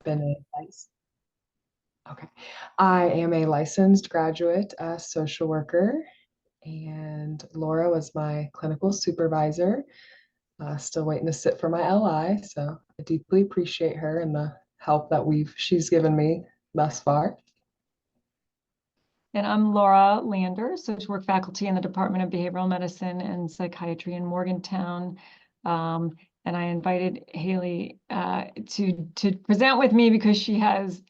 been a lic- okay. I am a licensed graduate social worker, and Laura was my clinical supervisor. Still waiting to sit for my LI, so I deeply appreciate her and the help that she's given me thus far. And I'm Laura Lander, social work faculty in the Department of Behavioral Medicine and Psychiatry in Morgantown. And I invited Haley to present with me because she has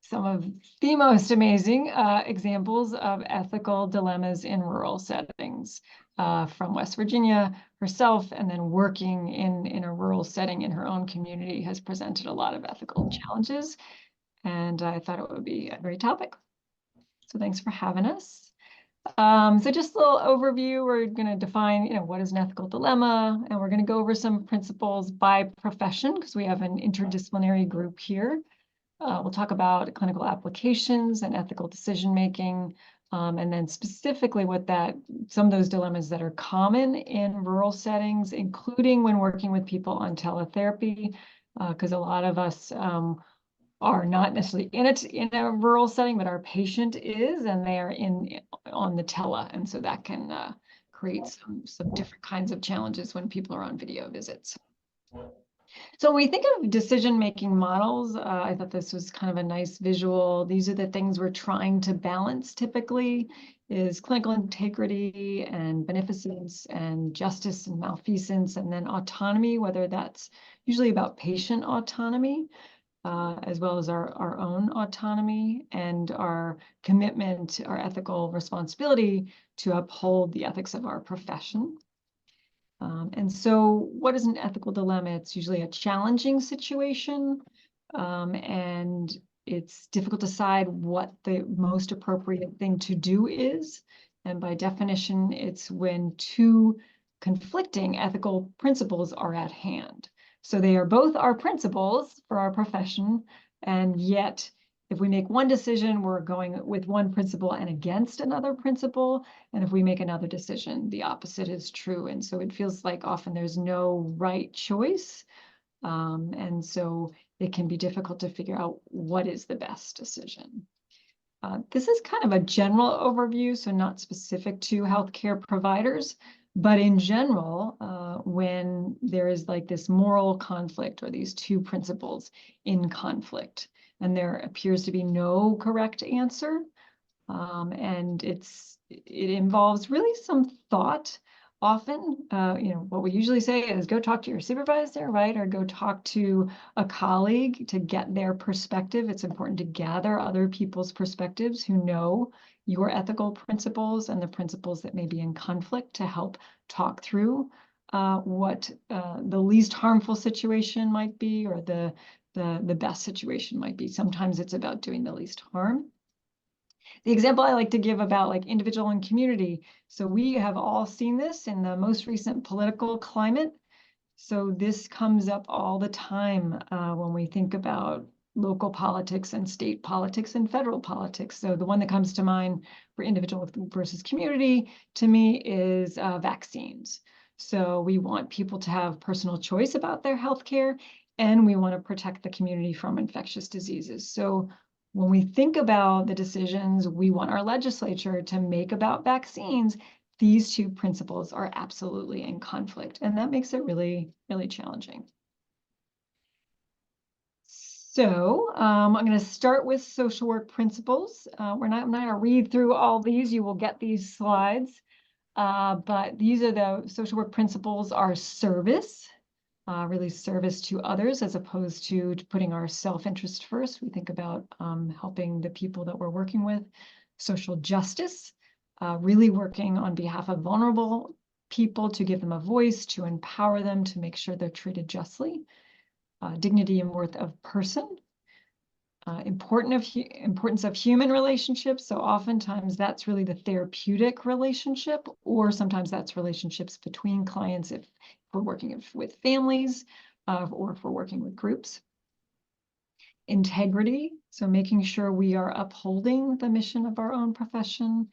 some of the most amazing examples of ethical dilemmas in rural settings from West Virginia herself, and then working in a rural setting in her own community has presented a lot of ethical challenges. And I thought it would be a great topic. So thanks for having us. So just a little overview, we're going to define, what is an ethical dilemma, and we're going to go over some principles by profession because we have an interdisciplinary group here. We'll talk about clinical applications and ethical decision-making, and then specifically some of those dilemmas that are common in rural settings, including when working with people on teletherapy, because a lot of us are not necessarily in a rural setting, but our patient is, and they are on the tele, and so that can create some different kinds of challenges when people are on video visits. So when we think of decision-making models, I thought this was kind of a nice visual. These are the things we're trying to balance typically, is clinical integrity and beneficence and justice and malfeasance, and then autonomy, whether that's usually about patient autonomy, as well as our own autonomy and our commitment, our ethical responsibility to uphold the ethics of our profession. And so what is an ethical dilemma? It's usually a challenging situation, and it's difficult to decide what the most appropriate thing to do is. And by definition, it's when two conflicting ethical principles are at hand. So they are both our principles for our profession, and yet if we make one decision, we're going with one principle and against another principle. And if we make another decision, the opposite is true. And so it feels like often there's no right choice. And so it can be difficult to figure out what is the best decision. This is kind of a general overview, so not specific to healthcare providers, but in general, when there is like this moral conflict or these two principles in conflict, and there appears to be no correct answer, and it involves really some thought. Often, what we usually say is go talk to your supervisor, right? Or go talk to a colleague to get their perspective. It's important to gather other people's perspectives who know your ethical principles and the principles that may be in conflict to help talk through what the least harmful situation might be, or the best situation might be. Sometimes it's about doing the least harm. The example I like to give about like individual and community. So we have all seen this in the most recent political climate. So this comes up all the time when we think about local politics and state politics and federal politics. So the one that comes to mind for individual versus community to me is vaccines. So we want people to have personal choice about their healthcare, and we want to protect the community from infectious diseases. So when we think about the decisions we want our legislature to make about vaccines, these two principles are absolutely in conflict, and that makes it really, really challenging. So I'm going to start with social work principles. I'm not going to read through all these. You will get these slides, but these are the social work principles are service, really service to others as opposed to putting our self-interest first. We think about helping the people that we're working with. Social justice, really working on behalf of vulnerable people to give them a voice, to empower them, to make sure they're treated justly. Dignity and worth of person. Importance of human relationships. So oftentimes that's really the therapeutic relationship, or sometimes that's relationships between clients if we're working with families, or if we're working with groups. Integrity, so making sure we are upholding the mission of our own profession.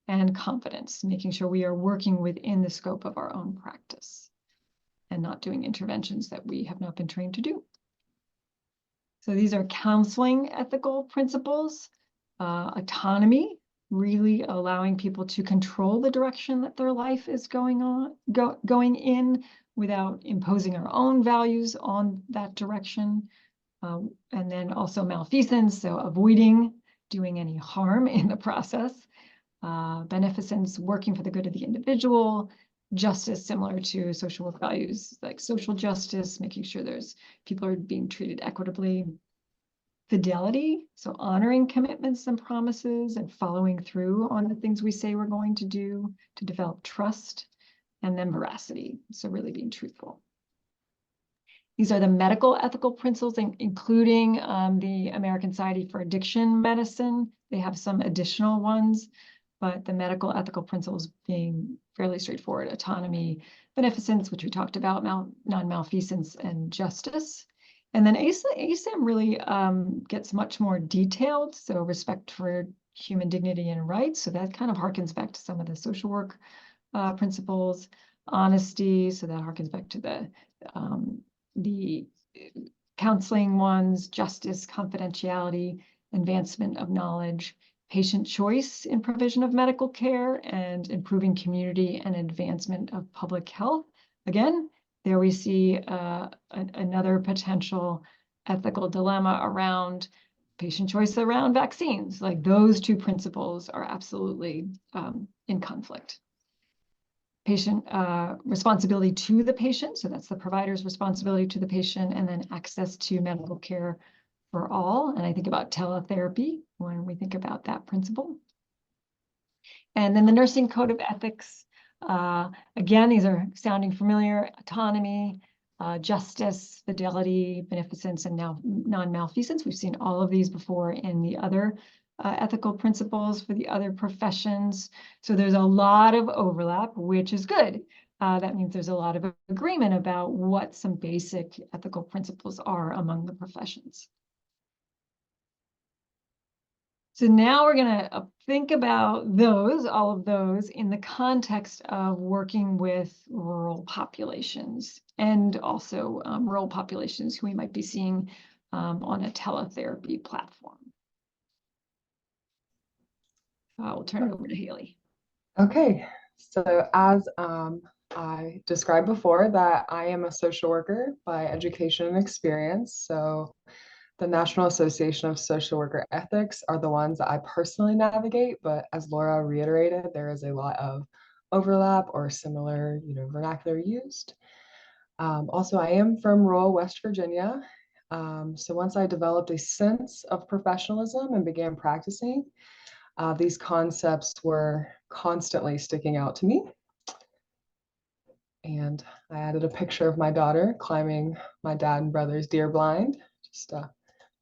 And competence, making sure we are working within the scope of our own practice and not doing interventions that we have not been trained to do. So these are counseling ethical principles, autonomy, really allowing people to control the direction that their life is going in without imposing our own values on that direction. And then also malfeasance, so avoiding doing any harm in the process. Beneficence, working for the good of the individual. Justice, similar to social work values like social justice, making sure people are being treated equitably. Fidelity, so honoring commitments and promises and following through on the things we say we're going to do to develop trust. And then veracity, so really being truthful. These are the medical ethical principles, including the American Society for Addiction Medicine. They have some additional ones, but the medical ethical principles being fairly straightforward: autonomy, beneficence, which we talked about, non-malfeasance, and justice. And then ASAM really gets much more detailed, so respect for human dignity and rights. So that kind of harkens back to some of the social work principles. Honesty, so that harkens back to the counseling ones. Justice, confidentiality, advancement of knowledge, patient choice in provision of medical care, and improving community and advancement of public health. Again, there we see another potential ethical dilemma around patient choice around vaccines. Like, those two principles are absolutely in conflict. Patient responsibility to the patient, so that's the provider's responsibility to the patient, and then access to medical care for all. And I think about teletherapy when we think about that principle. And then the nursing code of ethics. Again, these are sounding familiar: autonomy, justice, fidelity, beneficence, and now non-malfeasance. We've seen all of these before in the other ethical principles for the other professions. So there's a lot of overlap, which is good. That means there's a lot of agreement about what some basic ethical principles are among the professions. So now we're going to think about all of those, in the context of working with rural populations, and also rural populations who we might be seeing on a teletherapy platform. We'll turn it over to Haley. Okay, so as I described before, that I am a social worker by education and experience. So the National Association of Social Worker Ethics are the ones that I personally navigate, but as Laura reiterated, there is a lot of overlap or similar, vernacular used. Also, I am from rural West Virginia. So once I developed a sense of professionalism and began practicing, these concepts were constantly sticking out to me. And I added a picture of my daughter climbing my dad and brother's deer blind, just to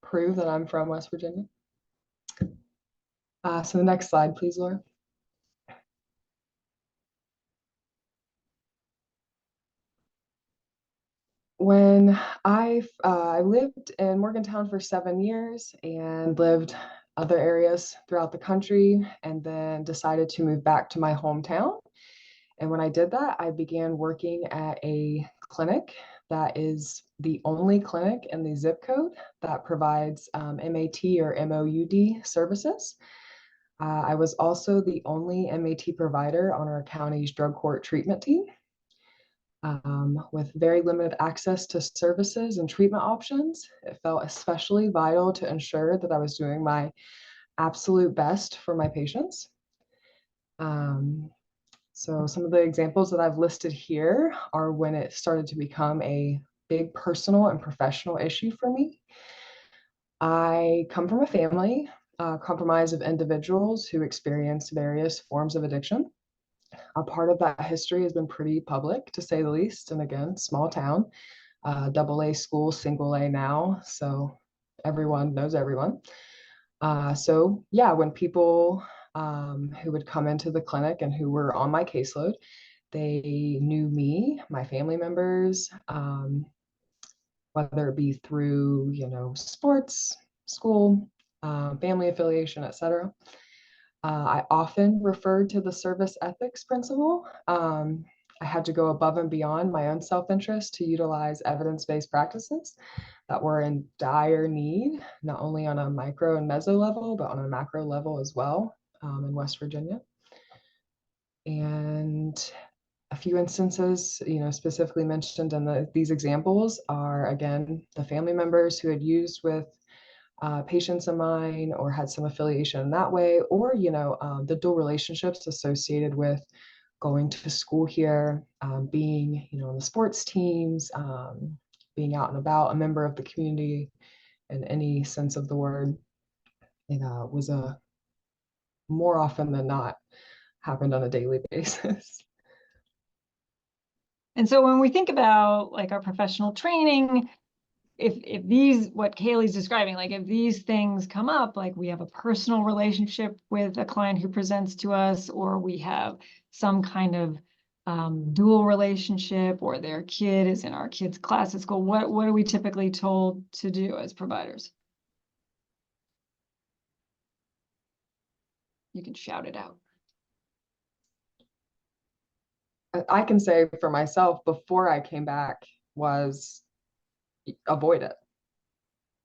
prove that I'm from West Virginia. So the next slide, please, Laura. When I lived in Morgantown for 7 years and lived other areas throughout the country, and then decided to move back to my hometown. And when I did that, I began working at a clinic that is the only clinic in the zip code that provides MAT or MOUD services. I was also the only MAT provider on our county's drug court treatment team. With very limited access to services and treatment options, it felt especially vital to ensure that I was doing my absolute best for my patients. So some of the examples that I've listed here are when it started to become a big personal and professional issue for me. I come from a family comprised of individuals who experience various forms of addiction. A part of that history has been pretty public, to say the least. And again, small town, double A school, single A now. So everyone knows everyone. So yeah, when people who would come into the clinic and who were on my caseload, they knew me, my family members, whether it be through, sports, school, family affiliation, etc. I often referred to the service ethics principle I had to go above and beyond my own self-interest to utilize evidence-based practices that were in dire need, not only on a micro and meso level, but on a macro level as well, in West Virginia. And a few instances, specifically mentioned in these examples are, again, the family members who had used with patients of mine or had some affiliation in that way, or, the dual relationships associated with going to school here, being, on the sports teams, being out and about, a member of the community in any sense of the word. It was a more often than not happened on a daily basis. And so when we think about like our professional training, if these, what Kaylee's describing, like if these things come up, like we have a personal relationship with a client who presents to us, or we have some kind of dual relationship, or their kid is in our kid's class at school, what are we typically told to do as providers? You can shout it out. I can say for myself, before I came back, was avoid it.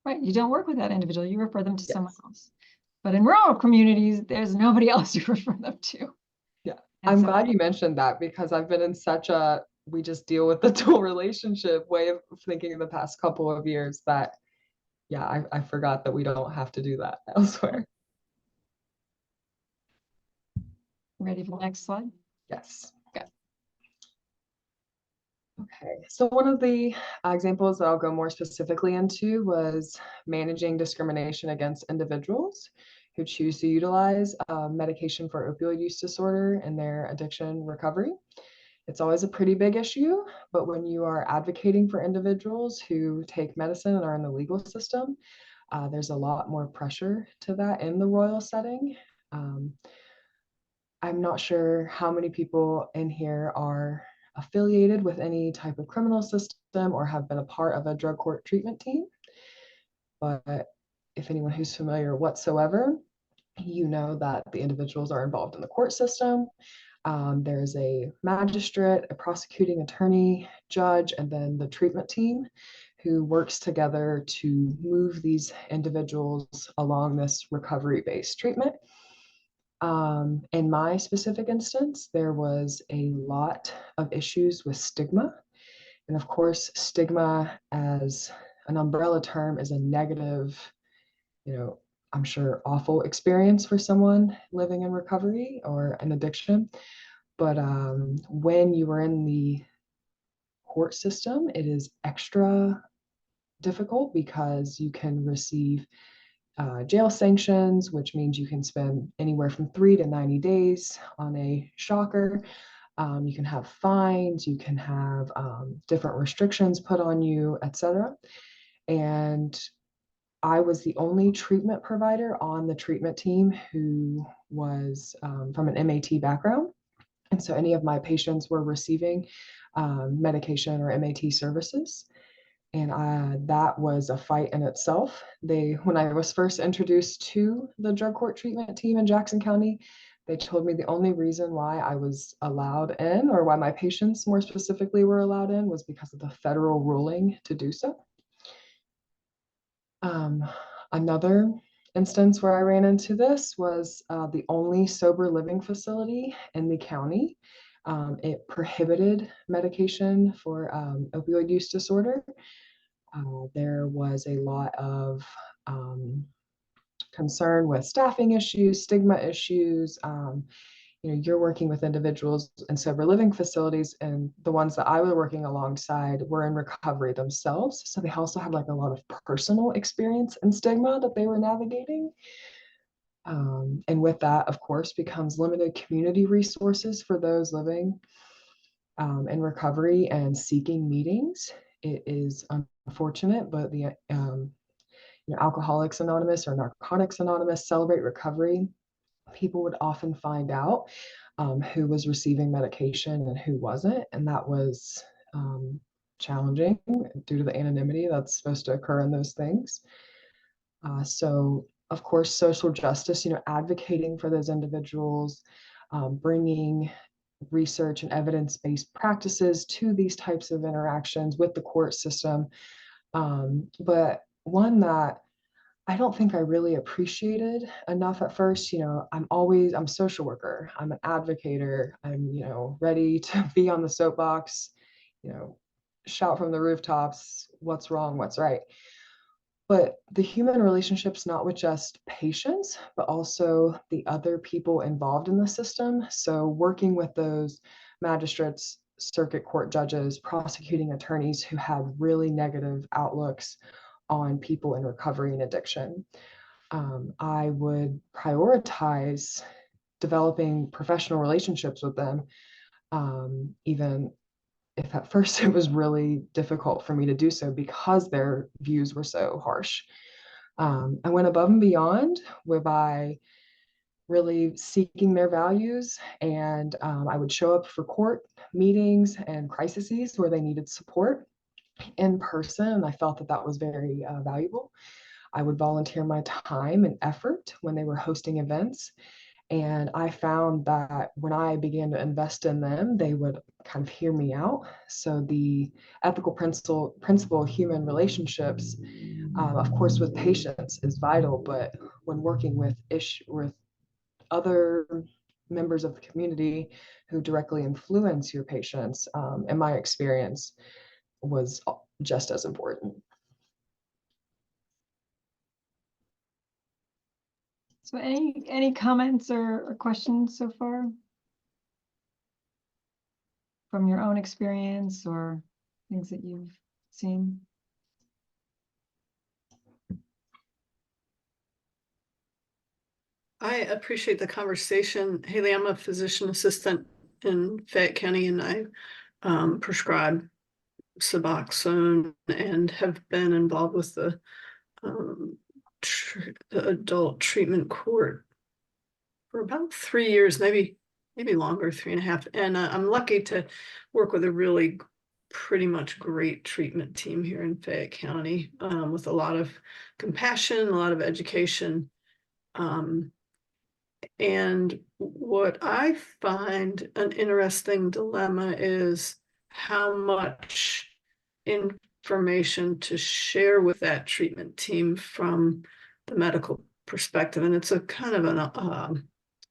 Right, you don't work with that individual, you refer them to someone Yes. else. But in rural communities, there's nobody else you refer them to. Yeah. And I'm so, glad you mentioned that because I've been in such a we just deal with the dual relationship way of thinking in the past couple of years that, yeah, I forgot that we don't have to do that elsewhere. ready for the next slide? Yes. Okay. Okay. So one of the examples that I'll go more specifically into was managing discrimination against individuals who choose to utilize medication for opioid use disorder in their addiction recovery. It's always a pretty big issue, but when you are advocating for individuals who take medicine and are in the legal system, there's a lot more pressure to that in the royal setting. Um, I'm not sure how many people in here are affiliated with any type of criminal system or have been a part of a drug court treatment team, but if anyone who's familiar whatsoever, you know that the individuals are involved in the court system. There's a magistrate, a prosecuting attorney, judge, and then the treatment team who works together to move these individuals along this recovery-based treatment. In my specific instance, there was a lot of issues with stigma. And of course, stigma as an umbrella term is a negative, you know, I'm sure awful experience for someone living in recovery or an addiction. But when you are in the court system, it is extra difficult because you can receive jail sanctions, which means you can spend anywhere from 3 to 90 days on a shocker. You can have fines, you can have different restrictions put on you, etc. And I was the only treatment provider on the treatment team who was from an MAT background. And so any of my patients were receiving medication or MAT services. And that was a fight in itself. When I was first introduced to the drug court treatment team in Jackson County, they told me the only reason why I was allowed in, or why my patients more specifically were allowed in, was because of the federal ruling to do so. Um, Another instance where I ran into this was the only sober living facility in the county. It prohibited medication for opioid use disorder. There was a lot of concern with staffing issues, stigma issues. You're working with individuals in sober living facilities, and the ones that I was working alongside were in recovery themselves. So they also had like a lot of personal experience and stigma that they were navigating. And with that, of course, becomes limited community resources for those living in recovery and seeking meetings. It is unfortunate, but the Alcoholics Anonymous or Narcotics Anonymous Celebrate Recovery, people would often find out who was receiving medication and who wasn't. And that was challenging due to the anonymity that's supposed to occur in those things. So, of course, social justice, advocating for those individuals, bringing research and evidence-based practices to these types of interactions with the court system. But one that I don't think I really appreciated enough at first. I'm a social worker, I'm an advocator, I'm, ready to be on the soapbox, you know, shout from the rooftops, what's wrong, what's right. But the human relationships, not with just patients, but also the other people involved in the system. So working with those magistrates, circuit court judges, prosecuting attorneys who had really negative outlooks on people in recovery and addiction. I would prioritize developing professional relationships with them, even if at first it was really difficult for me to do so because their views were so harsh. I went above and beyond whereby really seeking their values, and I would show up for court meetings and crises where they needed support in person, and I felt that that was very valuable. I would volunteer my time and effort when they were hosting events. And I found that when I began to invest in them, they would kind of hear me out. So the ethical principle human relationships, of course, with patients is vital, but when working with other members of the community who directly influence your patients, in my experience, was just as important. So any comments or questions so far from your own experience or things that you've seen? I appreciate the conversation. Haley, I'm a physician assistant in Fayette County, and I prescribe Suboxone and have been involved with um, the adult treatment court for about 3 years, maybe longer, 3.5. And I'm lucky to work with a really pretty much great treatment team here in Fayette County, with a lot of compassion, a lot of education. And what I find an interesting dilemma is how much information to share with that treatment team from the medical perspective. And it's a kind of an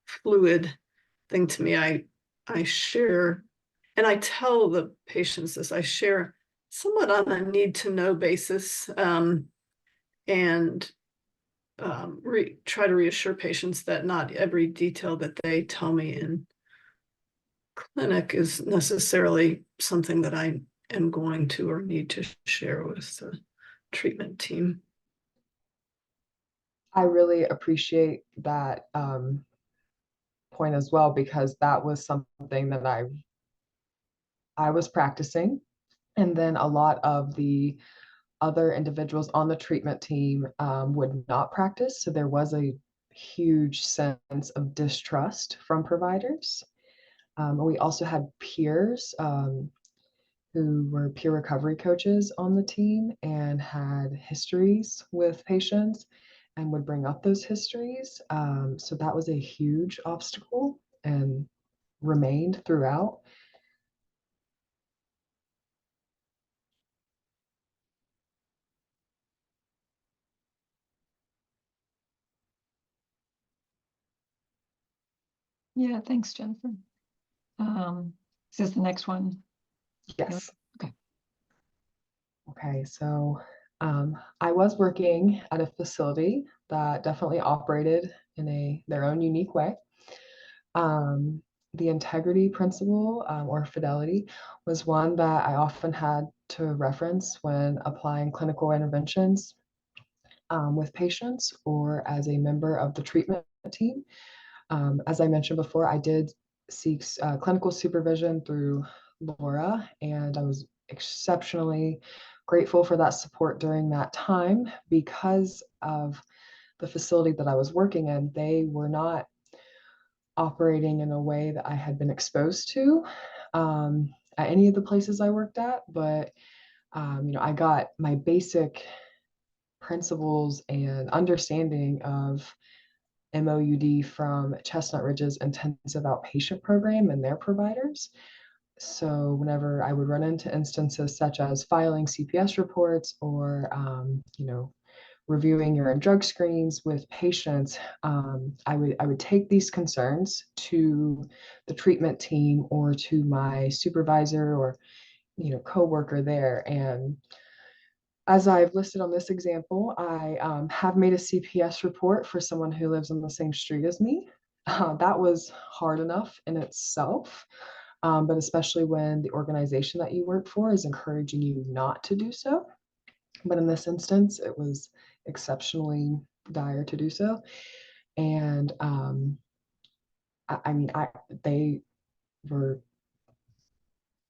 fluid thing to me. I share, and I tell the patients this, I share somewhat on a need to know basis, and try to reassure patients that not every detail that they tell me in clinic is necessarily something that I am going to or need to share with the treatment team. I really appreciate that point as well, because that was something that I was practicing. And then a lot of the other individuals on the treatment team would not practice. So there was a huge sense of distrust from providers. We also had peers who were peer recovery coaches on the team and had histories with patients and would bring up those histories. So that was a huge obstacle and remained throughout. Yeah, thanks, Jennifer. Is this the next one? Yes. Okay. Okay, so I was working at a facility that definitely operated in their own unique way. Um, the integrity principle, or fidelity, was one that I often had to reference when applying clinical interventions with patients or as a member of the treatment team. As I mentioned before, I did seek clinical supervision through Laura, and I was exceptionally grateful for that support during that time because of the facility that I was working in. They were not operating in a way that I had been exposed to at any of the places I worked at, but I got my basic principles and understanding of MOUD from Chestnut Ridge's intensive outpatient program and their providers. So whenever I would run into instances such as filing CPS reports or, reviewing urine drug screens with patients, I would take these concerns to the treatment team or to my supervisor or coworker there. And as I've listed on this example, I have made a CPS report for someone who lives on the same street as me. That was hard enough in itself, but especially when the organization that you work for is encouraging you not to do so. But in this instance, it was exceptionally dire to do so. And they were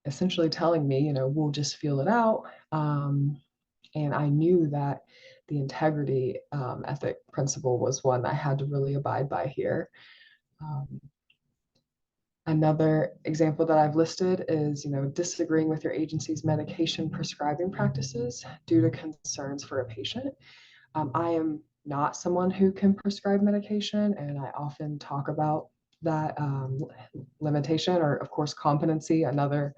essentially telling me, we'll just feel it out. And I knew that the integrity ethic principle was one I had to really abide by here. Um, Another example that I've listed is, disagreeing with your agency's medication prescribing practices due to concerns for a patient. I am not someone who can prescribe medication, and I often talk about that limitation or, of course, competency, another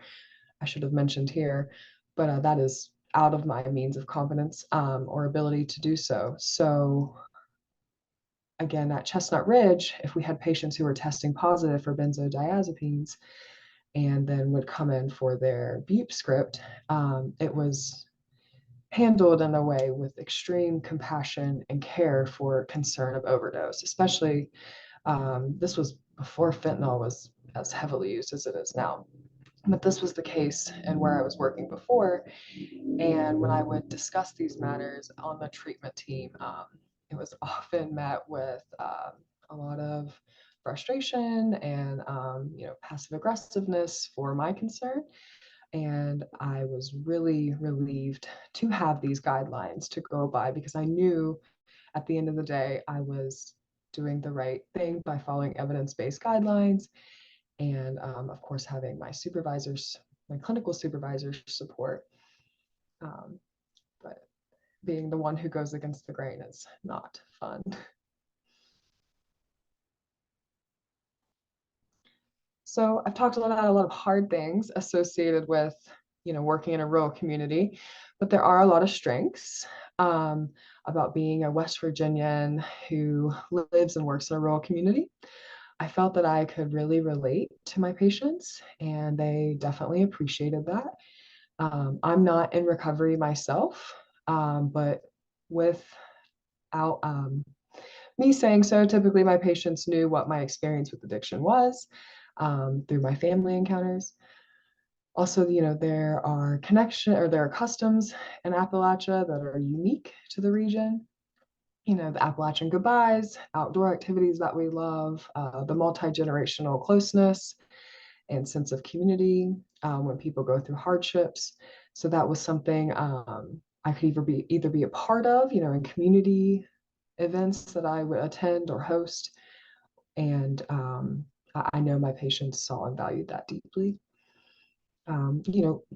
I should have mentioned here, but that is out of my means of competence or ability to do so. So again, at Chestnut Ridge, if we had patients who were testing positive for benzodiazepines and then would come in for their BUP script, it was handled in a way with extreme compassion and care for concern of overdose, especially this was before fentanyl was as heavily used as it is now. But this was the case and where I was working before. And when I would discuss these matters on the treatment team, it was often met with a lot of frustration and passive aggressiveness for my concern. And I was really relieved to have these guidelines to go by because I knew at the end of the day I was doing the right thing by following evidence-based guidelines and of course having my clinical supervisors support. But being the one who goes against the grain is not fun. So I've talked about a lot of hard things associated with, working in a rural community, but there are a lot of strengths about being a West Virginian who lives and works in a rural community. I felt that I could really relate to my patients, and they definitely appreciated that. I'm not in recovery myself, but without me saying so, typically my patients knew what my experience with addiction was through my family encounters. Also, there are customs in Appalachia that are unique to the region. The Appalachian goodbyes, outdoor activities that we love, the multi-generational closeness and sense of community when people go through hardships. So that was something I could either be a part of, in community events that I would attend or host. And I know my patients saw and valued that deeply.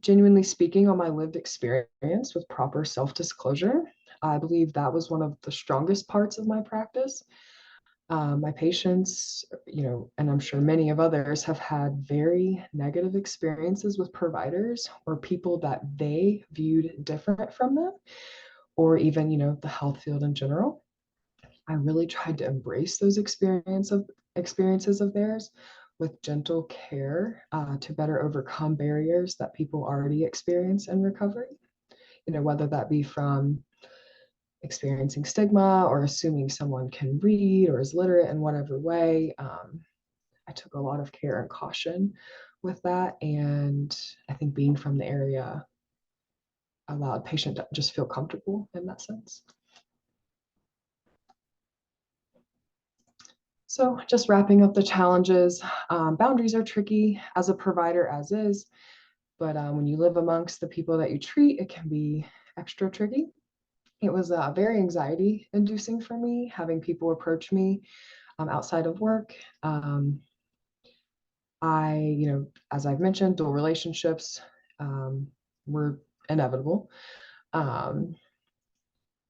Genuinely speaking on my lived experience with proper self-disclosure, I believe that was one of the strongest parts of my practice. My patients, and I'm sure many of others have had very negative experiences with providers or people that they viewed different from them, or even, the health field in general. I really tried to embrace those experiences of theirs with gentle care to better overcome barriers that people already experience in recovery. Whether that be from experiencing stigma or assuming someone can read or is literate in whatever way. I took a lot of care and caution with that. And I think being from the area allowed patient to just feel comfortable in that sense. So just wrapping up the challenges, boundaries are tricky as a provider as is, but when you live amongst the people that you treat, it can be extra tricky. It was very anxiety inducing for me having people approach me outside of work. As I've mentioned, dual relationships were inevitable. Um,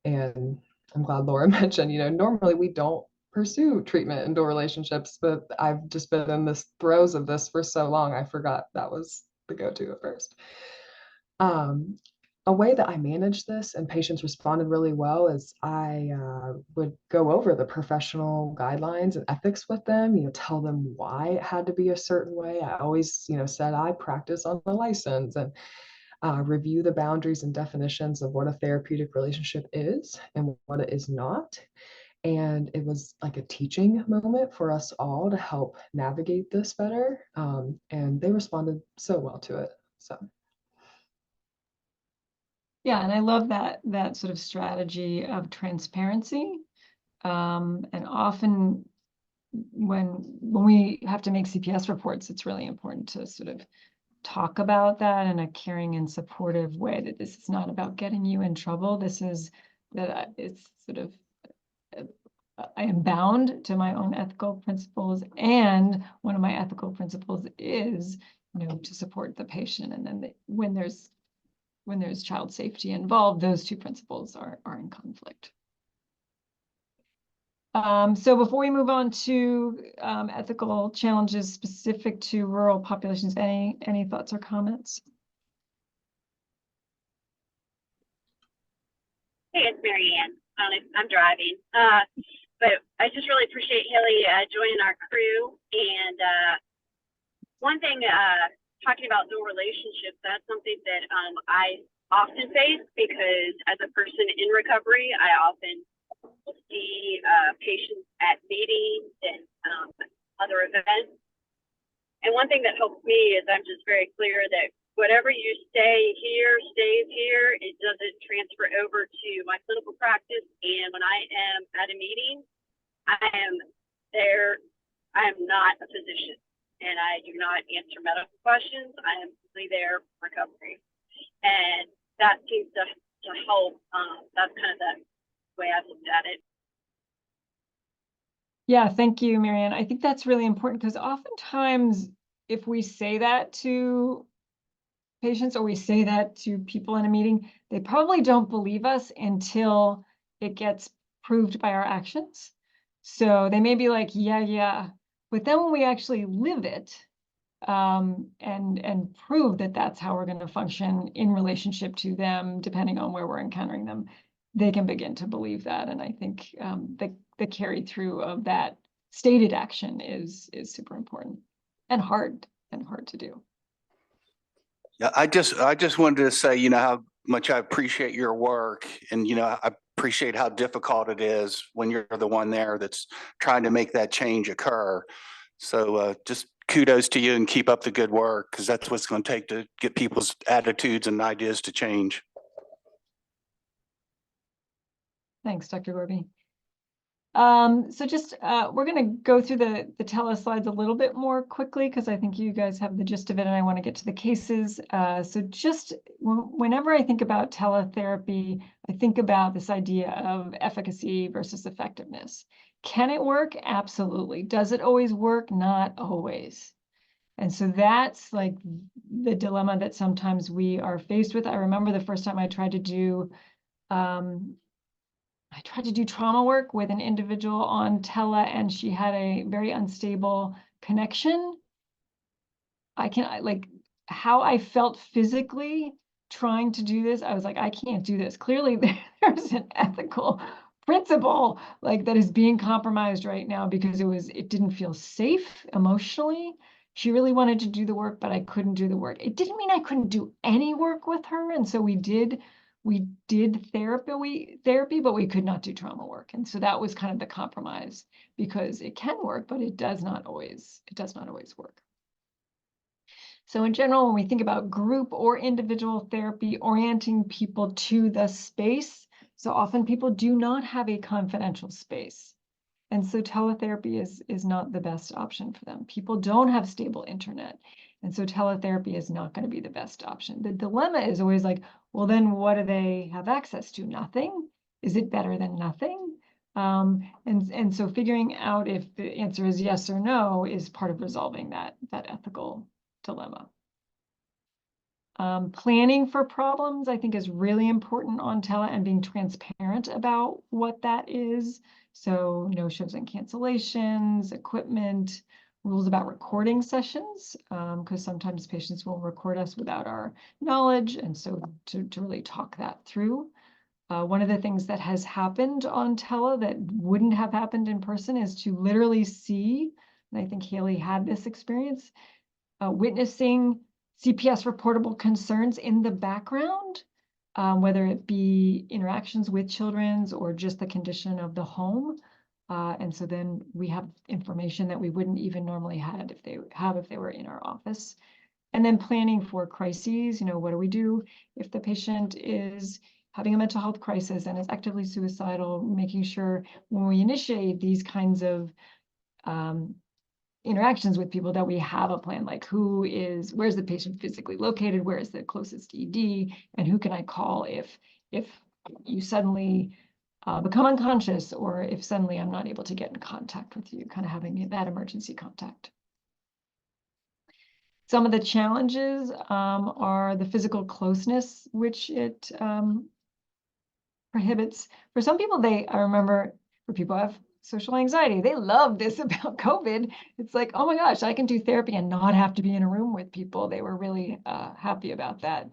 and I'm glad Laura mentioned, normally we don't pursue treatment into relationships, but I've just been in this throes of this for so long, I forgot that was the go-to at first. Um, a way that I managed this and patients responded really well is I would go over the professional guidelines and ethics with them, tell them why it had to be a certain way. I always, said I practice on the license, and review the boundaries and definitions of what a therapeutic relationship is and what it is not. And it was like a teaching moment for us all to help navigate this better. And they responded so well to it. So. Yeah, and I love that sort of strategy of transparency. And often when we have to make CPS reports, it's really important to sort of talk about that in a caring and supportive way, that this is not about getting you in trouble. This is that it's sort of, I am bound to my own ethical principles, and one of my ethical principles is, to support the patient. And then when there's child safety involved, those two principles are in conflict. So before we move on to ethical challenges specific to rural populations, any thoughts or comments? Hey, it's Mary Ann. I'm driving. But I just really appreciate Haley joining our crew. And one thing, talking about no relationships, that's something that I often face, because as a person in recovery, I often will see patients at meetings and other events. And one thing that helps me is I'm just very clear that whatever you say here stays here. It doesn't transfer over to my clinical practice. And when I am at a meeting, I am there. I am not a physician, and I do not answer medical questions. I am simply there for recovery. And that seems to help. That's kind of the way I've looked at it. Yeah, thank you, Marianne. I think that's really important, because oftentimes if we say that to patients or we say that to people in a meeting, they probably don't believe us until it gets proved by our actions. So they may be like, yeah. But then when we actually live it, and prove that that's how we're going to function in relationship to them, depending on where we're encountering them, they can begin to believe that. And I think the carry through of that stated action is super important and hard to do. Yeah, I just wanted to say, how much I appreciate your work, and I appreciate how difficult it is when you're the one there that's trying to make that change occur. So just kudos to you, and keep up the good work, because that's what's going to take to get people's attitudes and ideas to change. Thanks, Dr. Gorby. So just we're going to go through the tele slides a little bit more quickly, because I think you guys have the gist of it, and I want to get to the cases. So just whenever I think about teletherapy, I think about this idea of efficacy versus effectiveness. Can it work? Absolutely. Does it always work? Not always. And so that's like the dilemma that sometimes we are faced with. I remember the first time I tried to do trauma work with an individual on tele, and she had a very unstable connection. How I felt physically trying to do this, I was like, I can't do this. Clearly there's an ethical principle that is being compromised right now, because it didn't feel safe emotionally. She really wanted to do the work, but I couldn't do the work. It didn't mean I couldn't do any work with her. And so we did therapy, but we could not do trauma work. And so that was kind of the compromise, because it can work, but it does not always work. So in general, when we think about group or individual therapy, orienting people to the space, so often people do not have a confidential space. And so teletherapy is not the best option for them. People don't have stable internet. And so teletherapy is not going to be the best option. The dilemma is always like, well, then what do they have access to? Nothing? Is it better than nothing? And so figuring out if the answer is yes or no is part of resolving that ethical dilemma. Planning for problems, I think, is really important on tele, and being transparent about what that is. So no-shows and cancellations, equipment, rules about recording sessions, because sometimes patients will record us without our knowledge. And so to really talk that through. One of the things that has happened on tele that wouldn't have happened in person is to literally see, and I think Haley had this experience, witnessing CPS reportable concerns in the background, whether it be interactions with children's or just the condition of the home. And so then we have information that we wouldn't even normally have if they were in our office. And then planning for crises, what do we do if the patient is having a mental health crisis and is actively suicidal, making sure when we initiate these kinds of interactions with people that we have a plan, like where's the patient physically located, where is the closest ED, and who can I call if you suddenly become unconscious, or if suddenly I'm not able to get in contact with you, kind of having that emergency contact. Some of the challenges are the physical closeness, which it prohibits. For some people, I remember for people who have social anxiety, they love this about COVID. It's like, oh my gosh, I can do therapy and not have to be in a room with people. They were really happy about that.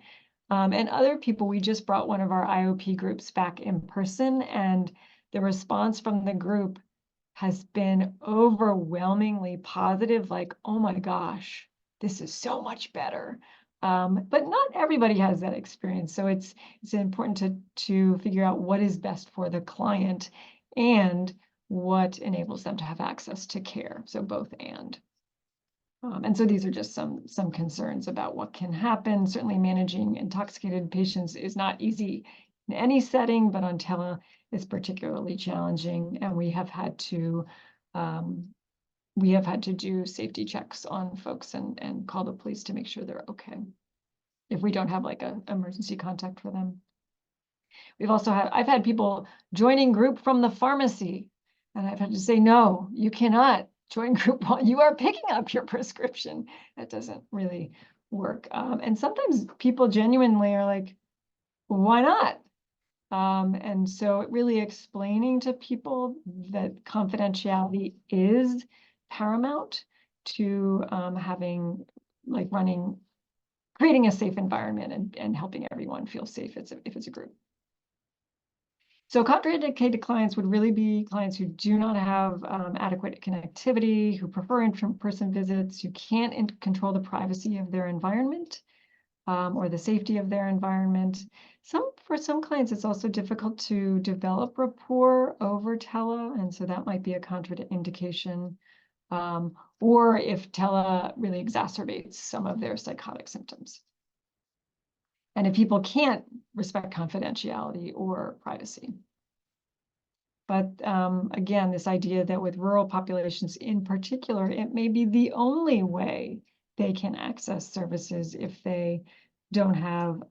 And other people, we just brought one of our IOP groups back in person, and the response from the group has been overwhelmingly positive, like, oh my gosh, this is so much better. But not everybody has that experience. So it's important to figure out what is best for the client and what enables them to have access to care. So both and. And so these are just some concerns about what can happen. Certainly managing intoxicated patients is not easy in any setting, but on tele is particularly challenging. And we have had to do safety checks on folks and call the police to make sure they're okay if we don't have like an emergency contact for them. I've had people joining group from the pharmacy, and I've had to say, no, you cannot join group while you are picking up your prescription. That doesn't really work. And sometimes people genuinely are like, why not? And so really explaining to people that confidentiality is paramount to creating a safe environment and helping everyone feel safe if it's a group. So contraindicated clients would really be clients who do not have adequate connectivity, who prefer in-person visits, who can't control the privacy of their environment or the safety of their environment. For some clients, it's also difficult to develop rapport over tele, and so that might be a contraindication. Or if tele really exacerbates some of their psychotic symptoms. And if people can't respect confidentiality or privacy. But again, this idea that with rural populations in particular, it may be the only way they can access services if they don't have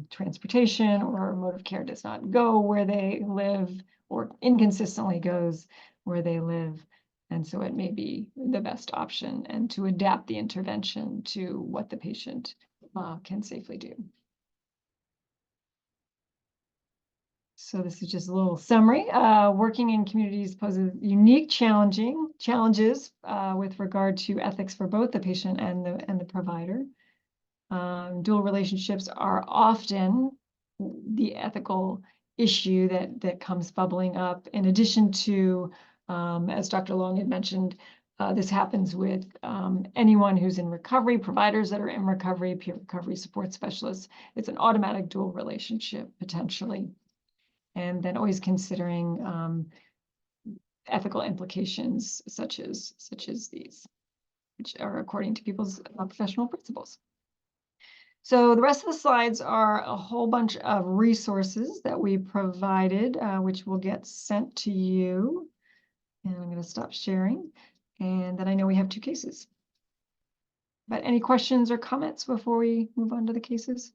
transportation, or mode of care does not go where they live, or inconsistently goes where they live. And so it may be the best option, and to adapt the intervention to what the patient can safely do. So this is just a little summary. Working in communities poses unique challenges with regard to ethics for both the patient and the provider. Dual relationships are often the ethical issue that comes bubbling up, in addition to, as Dr. Long had mentioned, this happens with anyone who's in recovery, providers that are in recovery, peer recovery support specialists. It's an automatic dual relationship, potentially. And then always considering ethical implications such as these, which are according to people's professional principles. So the rest of the slides are a whole bunch of resources that we provided, which will get sent to you. And I'm going to stop sharing. And then I know we have 2 cases. But any questions or comments before we move on to the cases?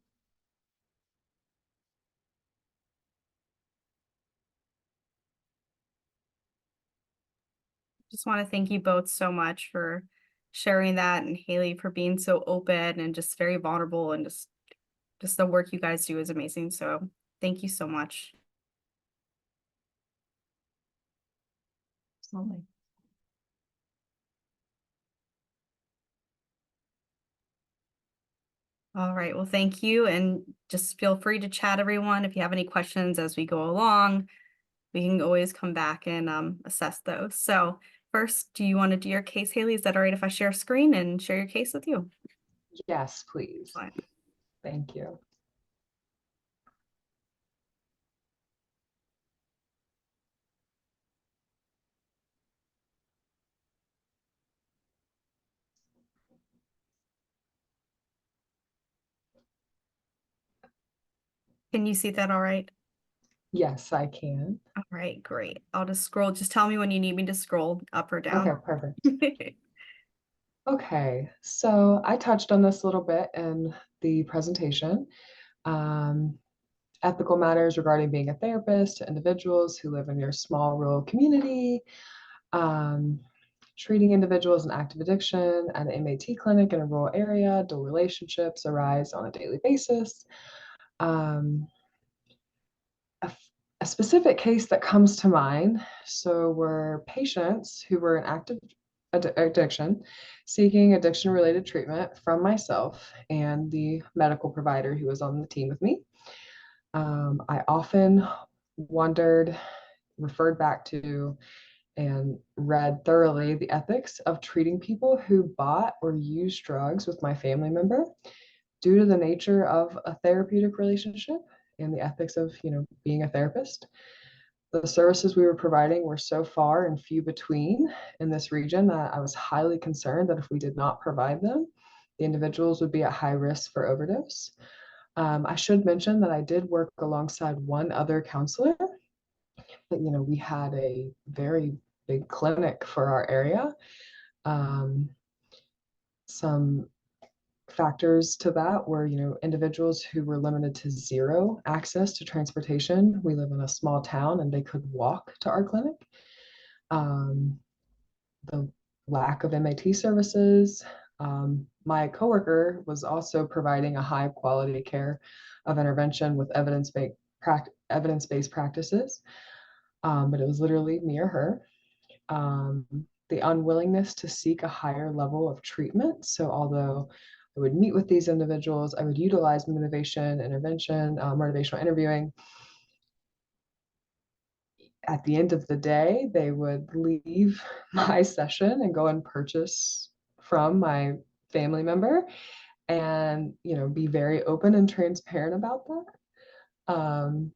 Just want to thank you both so much for sharing that, and Haley for being so open and just very vulnerable and just just the work you guys do is amazing. So thank you so much. Absolutely. All right, well, thank you. And just feel free to chat, everyone. If you have any questions as we go along, we can always come back and assess those. So first, do you want to do your case, Haley? Is that all right if I share screen and share your case with you? Yes, please. Fine. Thank you. Can you see that all right? Yes, I can. All right, great. I'll just scroll. Just tell me when you need me to scroll up or down. Okay, perfect. Okay, so I touched on this a little bit in the presentation. Um, Ethical matters regarding being a therapist to individuals who live in your small rural community, um, treating individuals in active addiction at an MAT clinic in a rural area. Dual relationships arise on a daily basis. Um, a specific case that comes to mind, so were patients who were in active addiction seeking addiction related treatment from myself and the medical provider who was on the team with me. I often wondered, referred back to, and read thoroughly the ethics of treating people who bought or used drugs with my family member due to the nature of a therapeutic relationship and the ethics of, being a therapist. The services we were providing were so far and few between in this region that I was highly concerned that if we did not provide them, the individuals would be at high risk for overdose. I should mention that I did work alongside one other counselor, but we had a very big clinic for our area. Some factors to that were, individuals who were limited to zero access to transportation. We live in a small town and they could walk to our clinic. The lack of MAT services. My coworker was also providing a high quality care of intervention with evidence-based practices, but it was literally me or her. Um, the unwillingness to seek a higher level of treatment. So although I would meet with these individuals, I would utilize motivation, intervention, motivational interviewing. At the end of the day, they would leave my session and go and purchase from my family member and, be very open and transparent about that.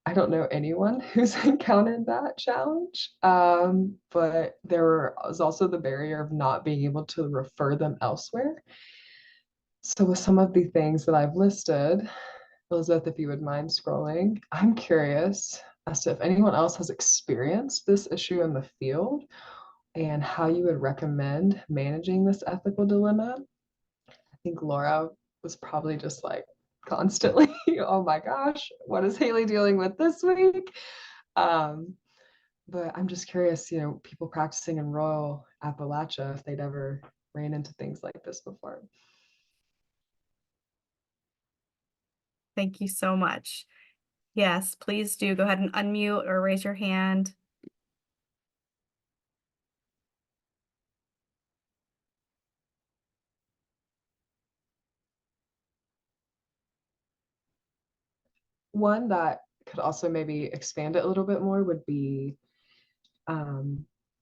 I don't know anyone who's encountered that challenge, but there was also the barrier of not being able to refer them elsewhere. So with some of the things that I've listed, Elizabeth, if you would mind scrolling, I'm curious as to if anyone else has experienced this issue in the field and how you would recommend managing this ethical dilemma. I think Laura was probably just like constantly, oh my gosh, what is Haley dealing with this week? Um, but I'm just curious, people practicing in rural Appalachia, if they'd ever ran into things like this before. Thank you so much. Yes, please do go ahead and unmute or raise your hand. One that could also maybe expand it a little bit more would be,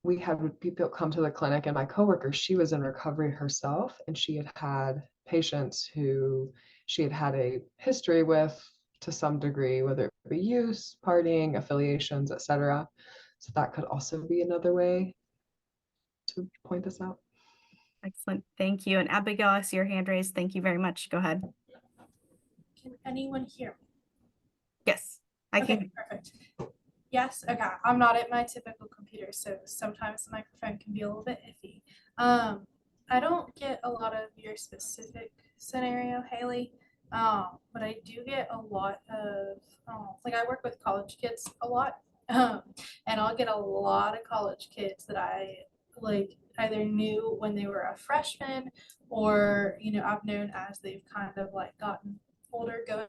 we had people come to the clinic, and my coworker, she was in recovery herself, and she had had patients who she had had a history with to some degree, whether it be use, partying, affiliations, etc. So that could also be another way to point this out. Excellent. Thank you. And Abigail, I see your hand raised. Thank you very much. Go ahead. Can anyone hear me? Yes, I Okay, can. perfect. Yes, okay. I'm not at my typical computer, so sometimes the microphone can be a little bit iffy. I don't get a lot of your specific scenario, Haley, but I do get a lot of, like I work with college kids a lot, and I'll get a lot of college kids that I like either knew when they were a freshman or, I've known as they've kind of like gotten older going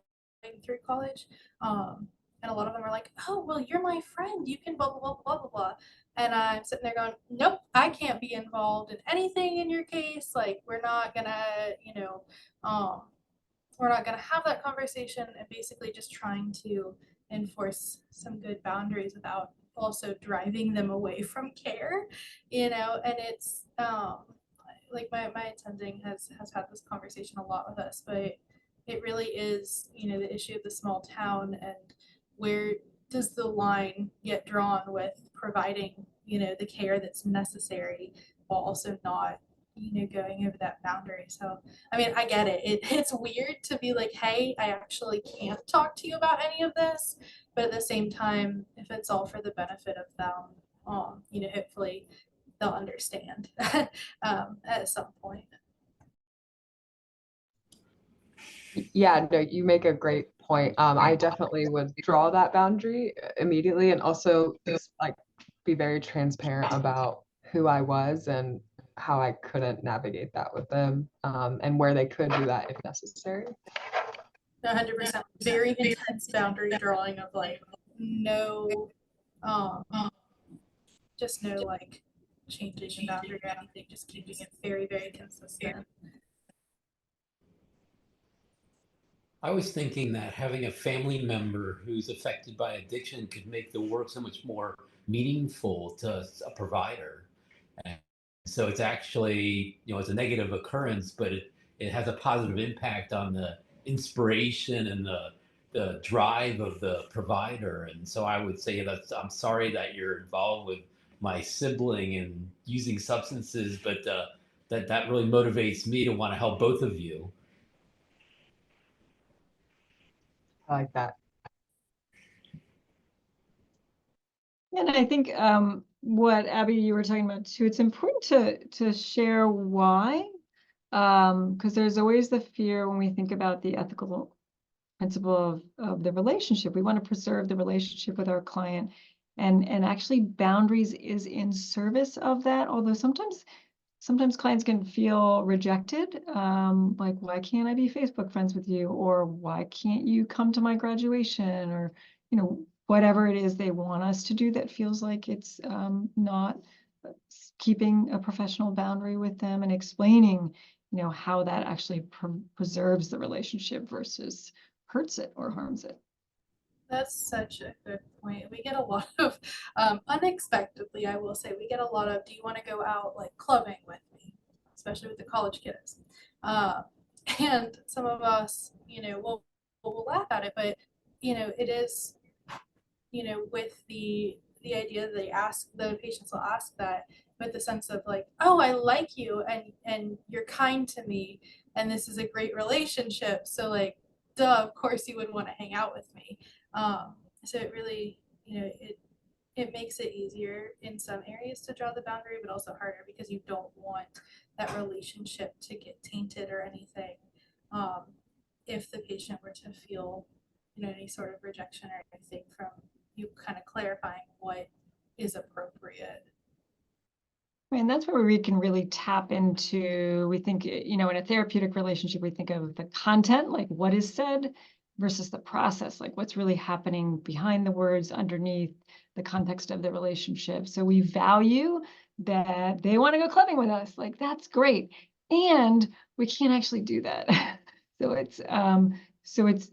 through college. And a lot of them are like, oh, well, you're my friend. You can blah, blah, blah, blah, blah, blah. And I'm sitting there going, nope, I can't be involved in anything in your case. Like, we're not going to, we're not going to have that conversation, and basically just trying to enforce some good boundaries without also driving them away from care, and it's like my attending has had this conversation a lot with us, but it really is, the issue of the small town, and where does the line get drawn with providing, the care that's necessary while also not, going over that boundary. So, I mean, I get it. It's weird to be like, hey, I actually can't talk to you about any of this. But at the same time, if it's all for the benefit of them, hopefully they'll understand at some point. Yeah, no, you make a great point. I definitely would draw that boundary immediately, and also just like be very transparent about who I was and how I couldn't navigate that with them, and where they could do that if necessary. 100% very intense boundary drawing of like no, um, just no like changing the boundary or anything, just keeping it very, very consistent. I was thinking that having a family member who's affected by addiction could make the work so much more meaningful to a provider. And so it's actually, it's a negative occurrence, but it has a positive impact on the inspiration and the drive of the provider. And so I would say that I'm sorry that you're involved with my sibling and using substances, but that really motivates me to want to help both of you. I like that. And I think what Abby, you were talking about too, it's important to share why, because there's always the fear when we think about the ethical principle of the relationship. We want to preserve the relationship with our client, and actually boundaries is in service of that. Although sometimes clients can feel rejected, like, why can't I be Facebook friends with you? Or why can't you come to my graduation? Or, whatever it is they want us to do that feels like it's not keeping a professional boundary with them, and explaining, how that actually preserves the relationship versus hurts it or harms it. That's such a good point. We get a lot of, unexpectedly, I will say, we get a lot of, do you want to go out like clubbing with me? Especially with the college kids. And some of us, we'll laugh at it, but, it is, with the idea that the patients will ask that with the sense of like, oh, I like you, and you're kind to me, and this is a great relationship. So like, duh, of course you would want to hang out with me. So it really, it makes it easier in some areas to draw the boundary, but also harder because you don't want that relationship to get tainted or anything. If the patient were to feel, any sort of rejection or anything from you kind of clarifying what is appropriate. And that's where we can really tap into, we think, in a therapeutic relationship, we think of the content, like what is said, versus the process, like what's really happening behind the words, underneath the context of the relationship. So we value that they want to go clubbing with us, like that's great. And we can't actually do that. So it's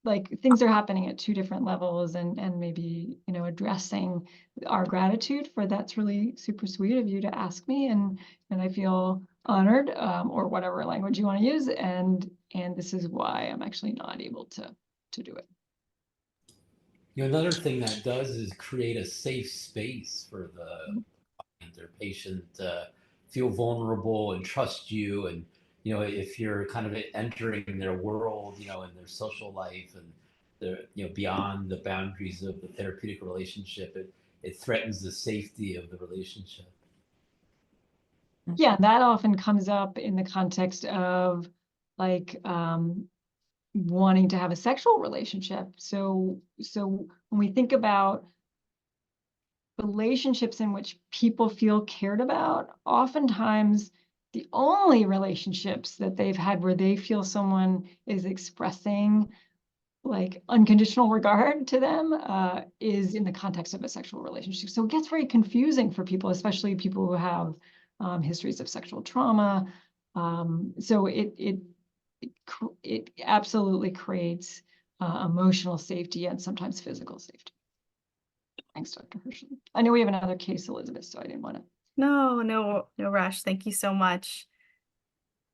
like things are happening at two different levels, and maybe, addressing our gratitude for that's really super sweet of you to ask me, and I feel honored, or whatever language you want to use, and this is why I'm actually not able to do it. Another thing that does is create a safe space for the their patient feel vulnerable and trust you, and if you're kind of entering their world, in their social life, and they're beyond the boundaries of the therapeutic relationship, it threatens the safety of the relationship. Yeah, that often comes up in the context of like wanting to have a sexual relationship. So when we think about relationships in which people feel cared about, oftentimes the only relationships that they've had where they feel someone is expressing like unconditional regard to them is in the context of a sexual relationship. So it gets very confusing for people, especially people who have histories of sexual trauma. So it absolutely creates emotional safety and sometimes physical safety. Thanks, Dr. Herschel. I know we have another case, Elizabeth, so I didn't want to. No rush. Thank you so much.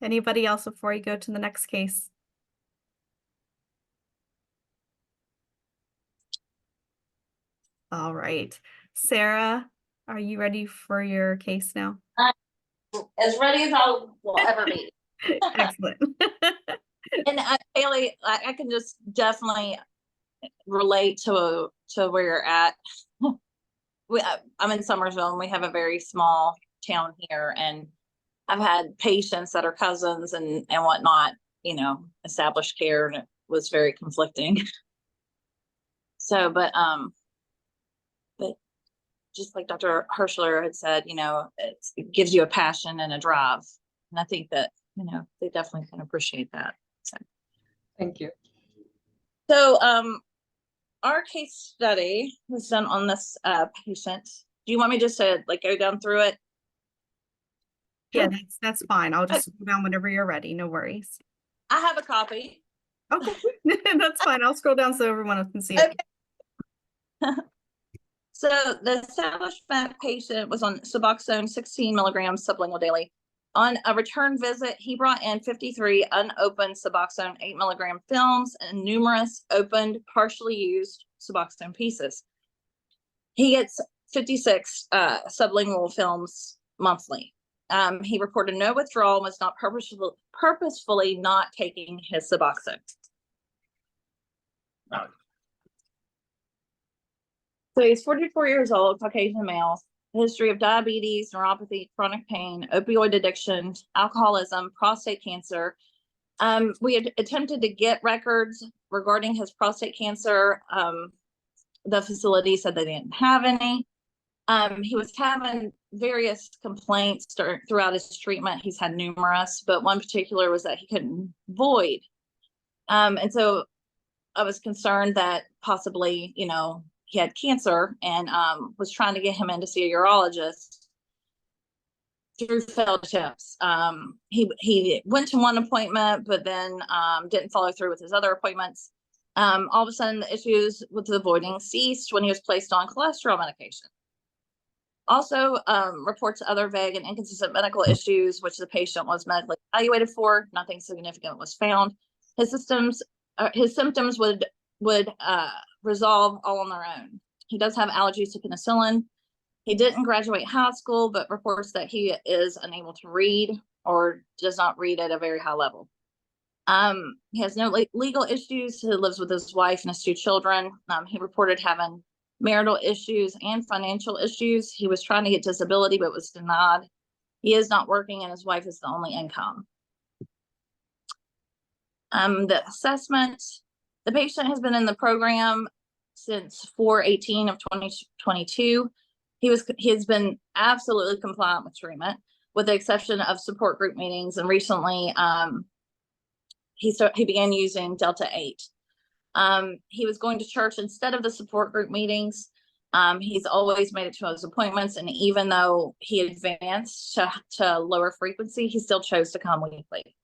Anybody else before you go to the next case? All right. Sarah, are you ready for your case now? As ready as I will ever be. Excellent. And Haley, I can just definitely relate to where you're at. I'm in Summersville, and we have a very small town here, and I've had patients that are cousins and whatnot, established care, and it was very conflicting. So, but just like Dr. Herschler had said, it gives you a passion and a drive. And I think that, they definitely can appreciate that. So. Thank you. So our case study was done on this patient. Do you want me just to go down through it? Yeah, that's fine. I'll just go down whenever you're ready. No worries. I have a copy. Okay, that's fine. I'll scroll down so everyone can see it. Okay. So the established patient was on Suboxone 16 milligrams sublingual daily. On a return visit, he brought in 53 unopened Suboxone 8 milligram films and numerous opened, partially used Suboxone pieces. He gets 56 sublingual films monthly. He reported no withdrawal, was not purposefully not taking his Suboxone. So he's 44 years old, Caucasian male, history of diabetes, neuropathy, chronic pain, opioid addiction, alcoholism, prostate cancer. We had attempted to get records regarding his prostate cancer. The facility said they didn't have any. He was having various complaints throughout his treatment. He's had numerous, but one particular was that he couldn't void. And so I was concerned that possibly, he had cancer, and was trying to get him in to see a urologist through failed attempts. He went to one appointment, but then didn't follow through with his other appointments. All of a sudden, the issues with the voiding ceased when he was placed on cholesterol medication. Also, reports other vague and inconsistent medical issues, which the patient was medically evaluated for. Nothing significant was found. His symptoms would resolve all on their own. He does have allergies to penicillin. He didn't graduate high school, but reports that he is unable to read or does not read at a very high level. He has no legal issues. He lives with his wife and his 2 children. He reported having marital issues and financial issues. He was trying to get disability, but was denied. He is not working, and his wife is the only income. The assessment, the patient has been in the program since 4/18 of 2022. He has been absolutely compliant with treatment, with the exception of support group meetings. And recently, he began using Delta 8. He was going to church instead of the support group meetings. He's always made it to his appointments, and even though he advanced to lower frequency, he still chose to come weekly.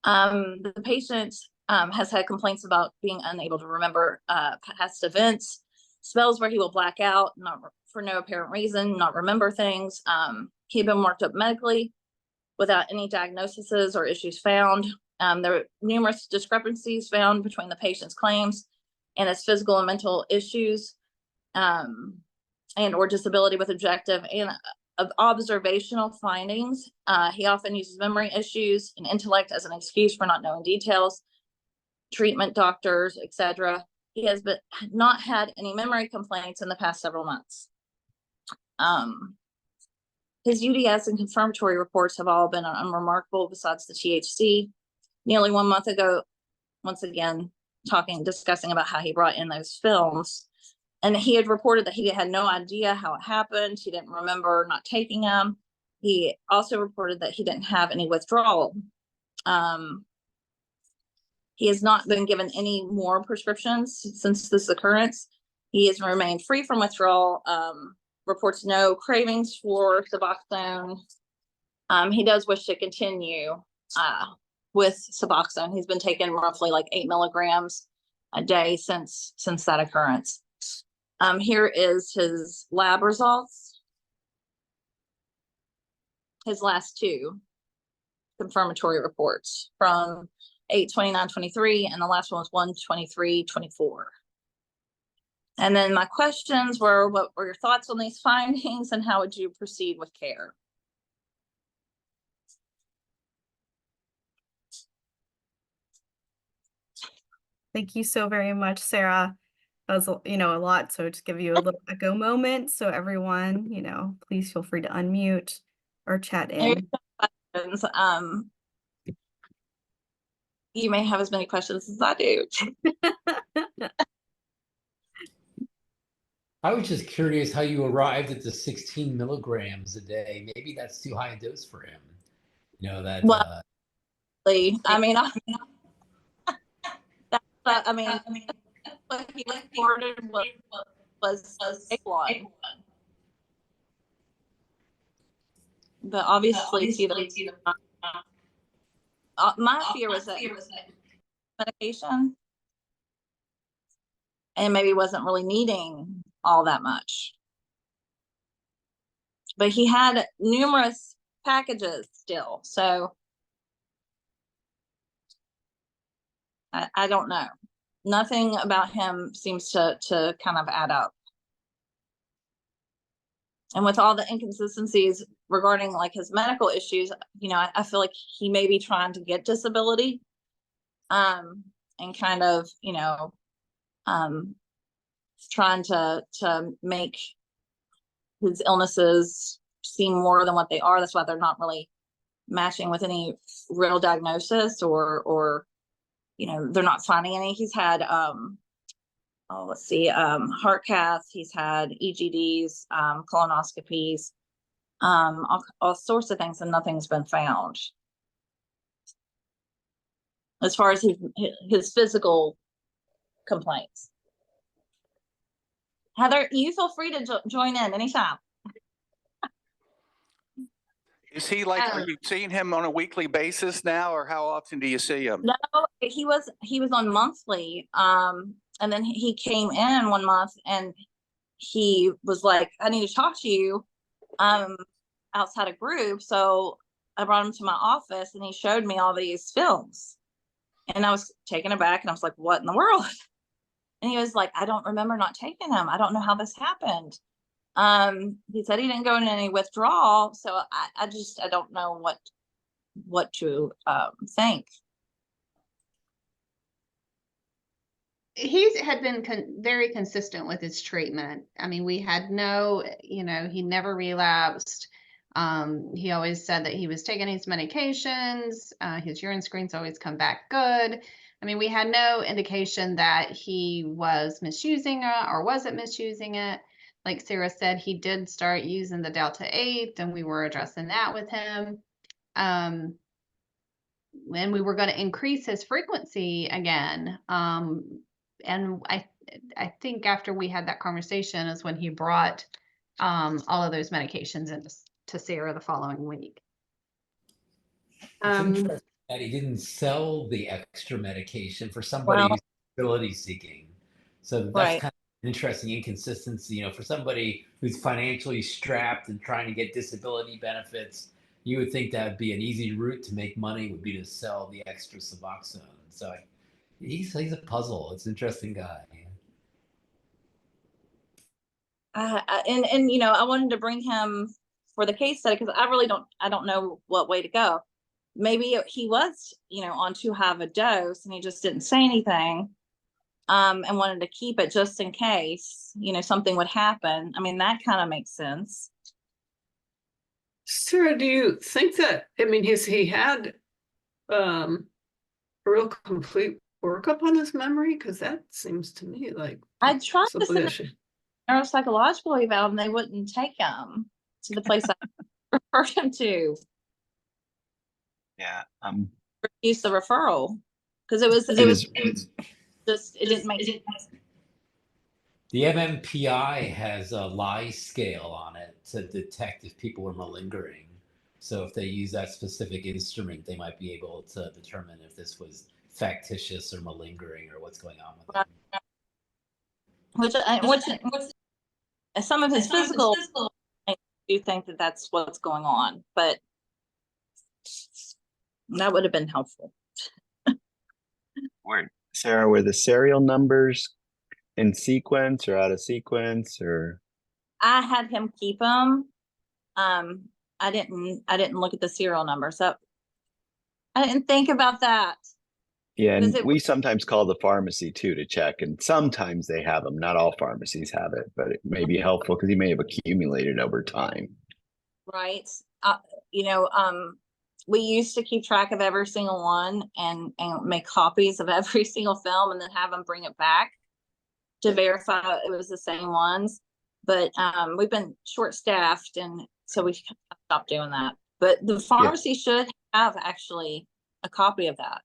The patient has had complaints about being unable to remember past events, spells where he will black out, not for no apparent reason, not remember things. He had been worked up medically without any diagnoses or issues found. There were numerous discrepancies found between the patient's claims and his physical and mental issues, and or disability with objective and of observational findings. He often uses memory issues and intellect as an excuse for not knowing details, treatment doctors, etc. He has not had any memory complaints in the past several months. His UDS and confirmatory reports have all been unremarkable besides the THC. Nearly 1 month ago, once again, discussing about how he brought in those films. And he had reported that he had no idea how it happened. He didn't remember not taking them. He also reported that he didn't have any withdrawal. He has not been given any more prescriptions since this occurrence. He has remained free from withdrawal, reports no cravings for Suboxone. He does wish to continue with Suboxone. He's been taking roughly like 8 milligrams a day since that occurrence. Here is his lab results. His last two confirmatory reports from 8/29/23, and the last one was 1/23/24. And then my questions were, what were your thoughts on these findings and how would you proceed with care? Thank you so very much, Sarah. That was, a lot. So just give you a little echo moment. So everyone, please feel free to unmute or chat in. You may have as many questions as I do. I was just curious how you arrived at the 16 milligrams a day. Maybe that's too high a dose for him. That. Well, I mean, what he reported was a one. But obviously, my fear was that medication and maybe wasn't really needing all that much. But he had numerous packages still, so I don't know. Nothing about him seems to kind of add up. And with all the inconsistencies regarding like his medical issues, I feel like he may be trying to get disability, and kind of, trying to make his illnesses seem more than what they are. That's why they're not really matching with any real diagnosis, or they're not finding any. He's had heart caths, he's had EGDs, colonoscopies, all sorts of things, and nothing's been found as far as his physical complaints. Heather, you feel free to join in anytime. Is he are you seeing him on a weekly basis now, or how often do you see him? No, he was on monthly. And then he came in one month and he was like, I need to talk to you outside a group. So I brought him to my office and he showed me all these films. And I was taken aback and I was like, what in the world? And he was like, I don't remember not taking him. I don't know how this happened. He said he didn't go into any withdrawal. So I don't know what to think. He had been very consistent with his treatment. I mean, we had he never relapsed. He always said that he was taking his medications. His urine screens always come back good. I mean, we had no indication that he was misusing it or wasn't misusing it. Like Sarah said, he did start using the Delta 8 and we were addressing that with him. And we were going to increase his frequency again. And I think after we had that conversation is when he brought all of those medications into to Sarah the following week. It's interesting that he didn't sell the extra medication for somebody who's disability seeking. So that's kind of an interesting inconsistency. For somebody who's financially strapped and trying to get disability benefits, you would think that would be an easy route to make money, would be to sell the extra Suboxone. So he's a puzzle. It's an interesting guy. And I wanted to bring him for the case study because I don't know what way to go. Maybe he was, on too high of a dose and he just didn't say anything, and wanted to keep it just in case, something would happen. I mean, that kind of makes sense. Sarah, do you think that, has he had a real complete workup on his memory? Because that seems to me like I tried to send a neuropsychological eval and they wouldn't take him to the place I referred him to? Yeah. Use the referral because it was just it didn't make sense. The MMPI has a lie scale on it to detect if people were malingering. So if they use that specific instrument, they might be able to determine if this was factitious or malingering or what's going on with them. Which some of his physical, I do think that that's what's going on, but that would have been helpful. Sarah, were the serial numbers in sequence or out of sequence, or? I had him keep them. I didn't look at the serial number, so I didn't think about that. Yeah, and it- we sometimes call the pharmacy too to check, and sometimes they have them. Not all pharmacies have it, but it may be helpful because he may have accumulated over time. Right. You know, we used to keep track of every single one and make copies of every single film and then have them bring it back to verify it was the same ones. But we've been short-staffed, and so we stopped doing that. But the pharmacy should have actually a copy of that.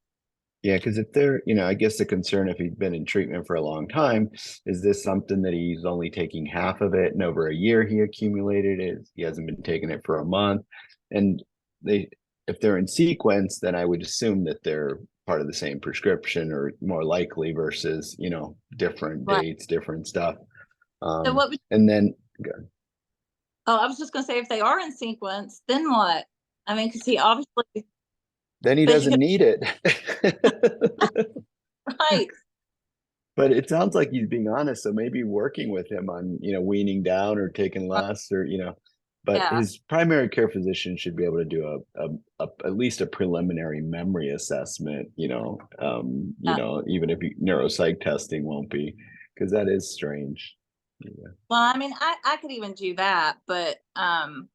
Yeah, because if they're, you know, I guess the concern if he's been in treatment for a long time, is this something that he's only taking half of it and over a year he accumulated it? He hasn't been taking it for a month. And if they're in sequence, then I would assume that they're part of the same prescription or more likely versus, you know, different dates, different stuff. So what and then oh, I was just gonna say, if they are in sequence, then what? I mean, because he obviously then he doesn't need it. right. But it sounds like he's being honest. So maybe working with him on, you know, weaning down or taking less or, you know, but his primary care physician should be able to do at least a preliminary memory assessment, you know, even if neuropsych testing won't be, because that is strange. Yeah. Well, I mean, I could even do that, but and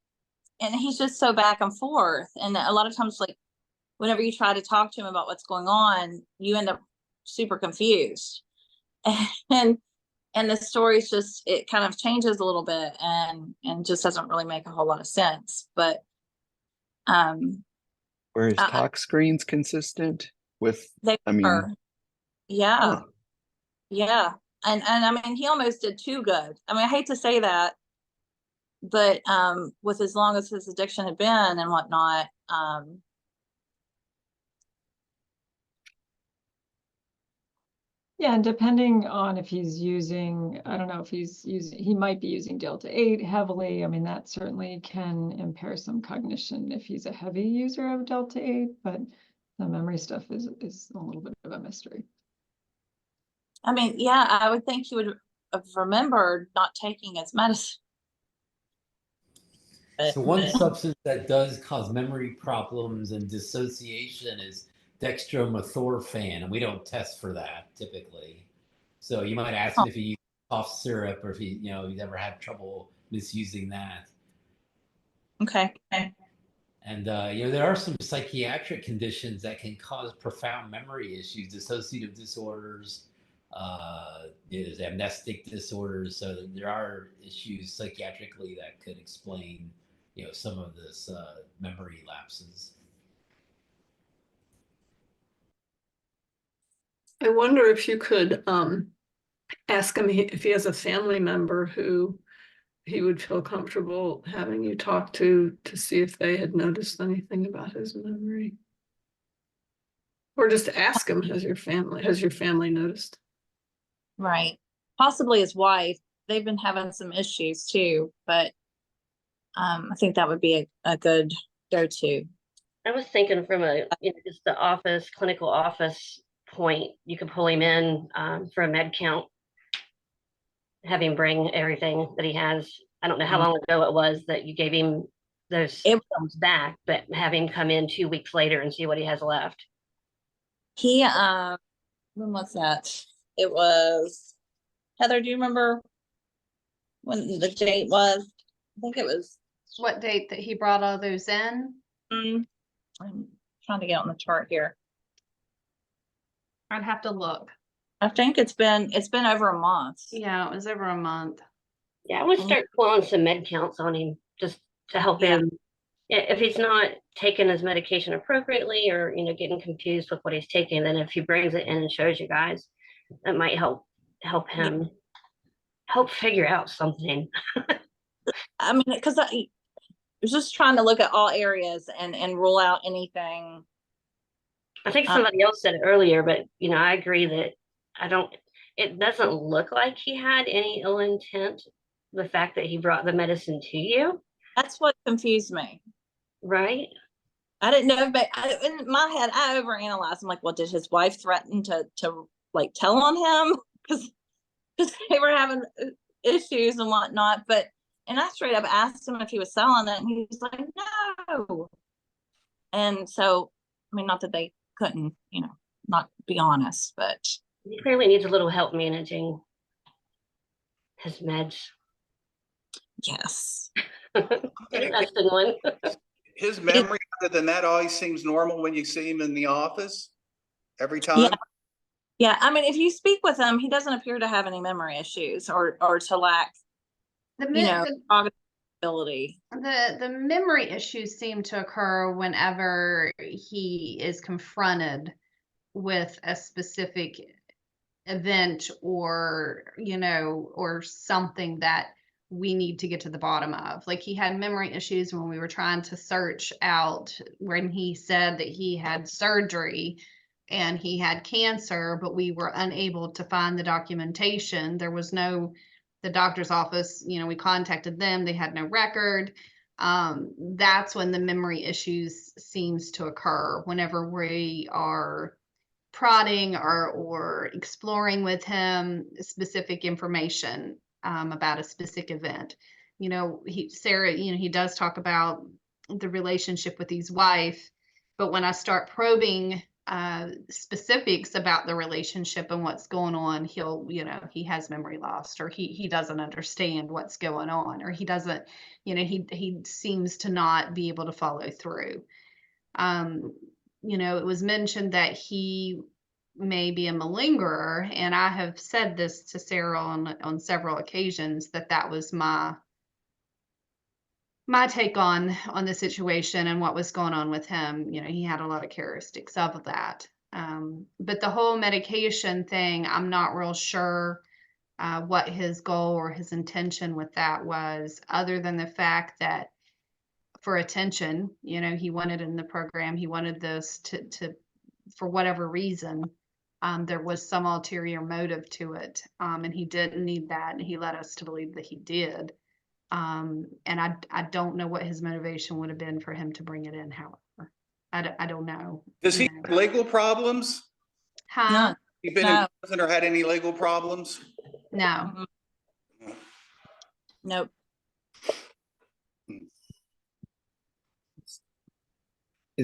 he's just so back and forth. And a lot of times, like, whenever you try to talk to him about what's going on, you end up super confused. And the story's just, it kind of changes a little bit and just doesn't really make a whole lot of sense. But were his tox screens consistent with yeah. And I mean, he almost did too good. I mean, I hate to say that, but with as long as his addiction had been and whatnot, yeah, and depending on if he's using, I don't know if he's using, he might be using Delta 8 heavily. I mean, that certainly can impair some cognition if he's a heavy user of Delta 8, but the memory stuff is a little bit of a mystery. I mean, yeah, I would think he would have remembered not taking his medicine. So one substance that does cause memory problems and dissociation is dextromethorphan, and we don't test for that typically. So you might ask him if he used cough syrup or if he, you know, he's ever had trouble misusing that. Okay. And you know, there are some psychiatric conditions that can cause profound memory issues, dissociative disorders, there's amnestic disorders. So there are issues psychiatrically that could explain, you know, some of this memory lapses. I wonder if you could ask him if he has a family member who he would feel comfortable having you talk to see if they had noticed anything about his memory. Or just ask him, has your family noticed? Right. Possibly his wife. They've been having some issues too, but I think that would be a good go-to. I was thinking from just the clinical office point, you could pull him in for a med count, have him bring everything that he has. I don't know how long ago it was that you gave him those films back, but have him come in 2 weeks later and see what he has left. He, when was that? It was, Heather, do you remember when the date was? I think it was. What date that he brought all those in? I'm trying to get on the chart here. I'd have to look. I think it's been over a month. Yeah, it was over a month. Yeah, I would start pulling some med counts on him just to help him if he's not taking his medication appropriately or, you know, getting confused with what he's taking, then if he brings it in and shows you guys, that might help him help figure out something. I mean, because I was just trying to look at all areas and rule out anything. I think somebody else said it earlier, but you know, I agree that it doesn't look like he had any ill intent. The fact that he brought the medicine to you. That's what confused me. Right. I didn't know, but in my head, I overanalyzed. I'm like, well, did his wife threaten to like tell on him? Because they were having issues and whatnot. And I straight up asked him if he was selling it, and he was like, no. And so, I mean, not that they couldn't, you know, not be honest, but he clearly needs a little help managing his meds. Yes. Interesting one. His memory, other than that, always seems normal when you see him in the office every time. Yeah. I mean, if you speak with him, he doesn't appear to have any memory issues or to lack, cognitive ability. The memory issues seem to occur whenever he is confronted with a specific event or, you know, or something that we need to get to the bottom of. Like he had memory issues when we were trying to search out when he said that he had surgery and he had cancer, but we were unable to find the documentation. There was no, the doctor's office, you know, we contacted them, they had no record. That's when the memory issues seems to occur whenever we are prodding or exploring with him specific information about a specific event. You know, Sarah, you know, he does talk about the relationship with his wife, but when I start probing specifics about the relationship and what's going on, he'll, you know, he has memory loss, or he doesn't understand what's going on, or he doesn't, you know, he seems to not be able to follow through. You know, it was mentioned that he may be a malingerer, and I have said this to Sarah on several occasions that was my take on the situation and what was going on with him. You know, he had a lot of characteristics of that. But the whole medication thing, I'm not real sure what his goal or his intention with that was, other than the fact that for attention, you know, he wanted in the program, he wanted this to for whatever reason, there was some ulterior motive to it. And he didn't need that. And he led us to believe that he did. And I don't know what his motivation would have been for him to bring it in, however. I don't know. Does he have legal problems? Huh? Has he been in prison or had any legal problems? No. Nope.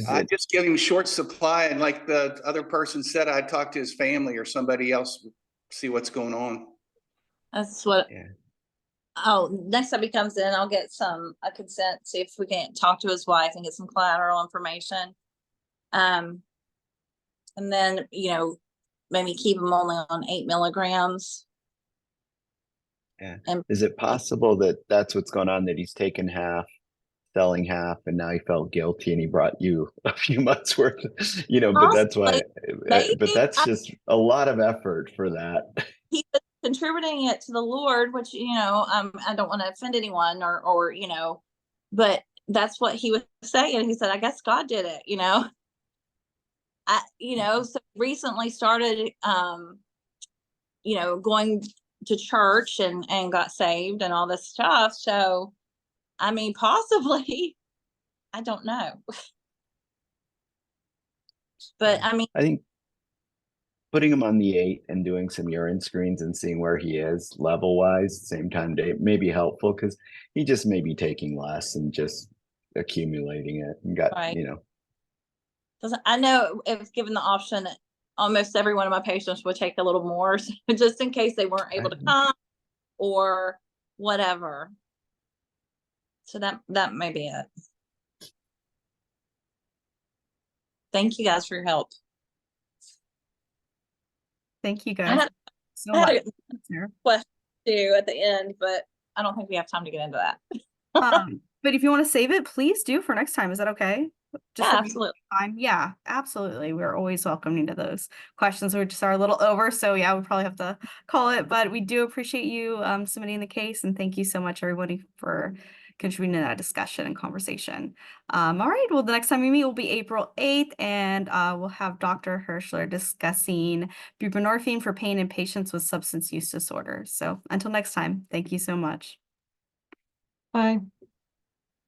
I just give him short supply, and like the other person said, I'd talk to his family or somebody else, see what's going on. That's what. Yeah. Oh, next time he comes in, I'll get a consent, see if we can talk to his wife and get some collateral information. And then, you know, maybe keep him only on 8 milligrams. Yeah. Is it possible that that's what's going on, that he's taken half, selling half, and now he felt guilty and he brought you a few months worth, you know, but that's why, but that's just a lot of effort for that. He was contributing it to the Lord, which, you know, I don't want to offend anyone or, you know, but that's what he was saying. He said, I guess God did it, you know. You know, so recently started, you know, going to church and got saved and all this stuff. So, I mean, possibly, I don't know. But I mean, I think putting him on the 8 and doing some urine screens and seeing where he is level wise, same time day, may be helpful, because he just may be taking less and just accumulating it and got, you know. I know if given the option, almost every one of my patients would take a little more, so just in case they weren't able to come or whatever. So that may be it. Thank you guys for your help. Thank you guys so much. I had a question too at the end, but I don't think we have time to get into that. But if you want to save it, please do for next time. Is that okay? Yeah, for absolutely. time. Yeah, absolutely. We're always welcoming to those questions. We just are a little over, so yeah, we probably have to call it. But we do appreciate you submitting the case, and thank you so much, everybody, for contributing to that discussion and conversation. All right. Well, the next time we meet will be April 8th, and we'll have Dr. Hirschler discussing buprenorphine for pain in patients with substance use disorders. So until next time, thank you so much. Bye.